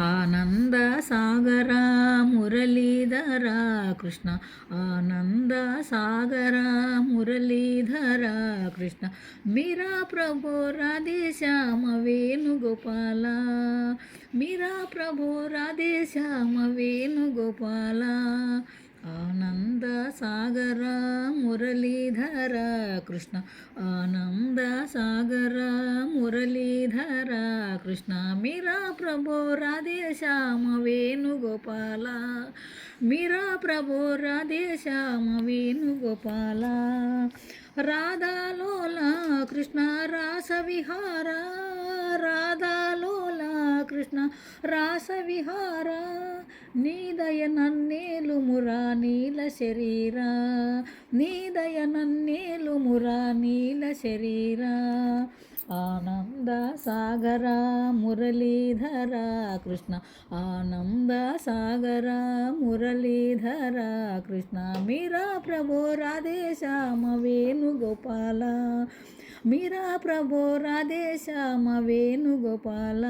ఆనంద సాగరా మురళీధరా కృష్ణ ఆనంద సాగరా మురళీధరా కృష్ణ మీరా ప్రభో రాధే శ్యామ వేణుగోపాల మీరా ప్రభో రాధే శ్యామ వేణుగోపాల ఆనంద సాగర మురళీధర కృష్ణ ఆనంద సాగర మురళీధర కృష్ణ మీరా ప్రభో రాధే శ్యామ వేణుగోపాల మీరా ప్రభో రాధే శ్యామ వేణుగోపాల రాధాలోల కృష్ణ రాస విహార రాధాలోల కృష్ణ రాస విహార నీదయ నన్నేలు మురా నీల శరీరా నీదయ నన్నేలు మురా నీల శరీరా ఆనంద సాగర మురళీధర కృష్ణ ఆనంద సాగర మురళీధర కృష్ణ మీరా ప్రభో రాధే శ్యామ వేణుగోపాల మీరా ప్రభో రాధే శ్యామ వేణుగోపాల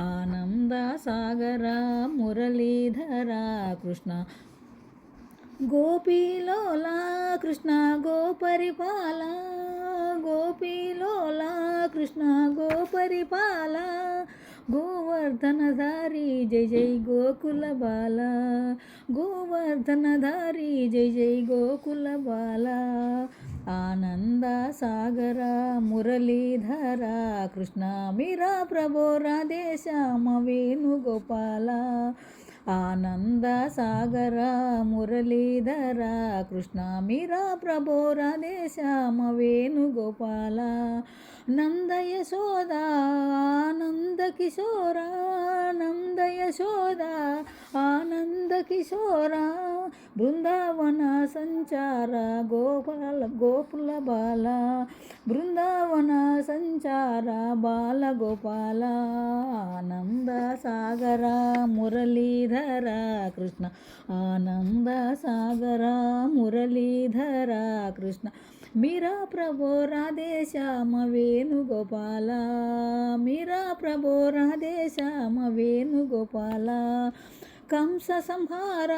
ఆనంద సాగర మురళీధర కృష్ణ గోపీలోలా కృష్ణ గోపరిపాల గోపీలోల కృష్ణ గోపరిపాల గోవర్ధనధారి జై జై గోకుల బాల గోవర్ధనధారి జై జై గోకుల బాల ఆనంద సాగర మురళీధర కృష్ణ మీరా ప్రభో రాధే శ్యామ వేణుగోపాల ఆనంద సాగర మురళీధర కృష్ణ మీరా ప్రభో రాధే శ్యామ వేణుగోపాల నంద యశోద ఆనంద కిశోర నంద యశోద ఆనంద కిశోర బృందావన సంచార గోకుల బాల బృందావన సంచార బాల గోపాల ఆనంద సాగర మురళీధర కృష్ణ ఆనంద సాగర మురళీధర కృష్ణ మీరా ప్రభో రాధే శ్యామ వేణుగోపాల మీరా ప్రభో రాధే శ్యామ వేణుగోపాల కంస సంహార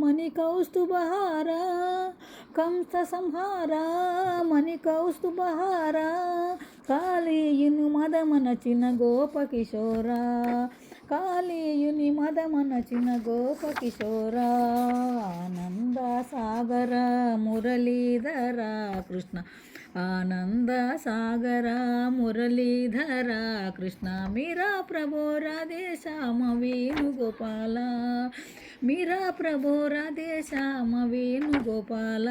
మణి కౌస్తుభహార కంస సంహార మణి కౌస్తుభహార కాళీయుని మదమనచిన గోపకిశోర కాళీయుని మదమనచిన గోపకిశోర ఆనంద సాగర మురళీధర కృష్ణ ఆనంద సాగర మురళీధర కృష్ణ మీరా ప్రభో రాధే శ్యామ వేణుగోపాల మీరా ప్రభో రాధే శ్యామ వేణుగోపాల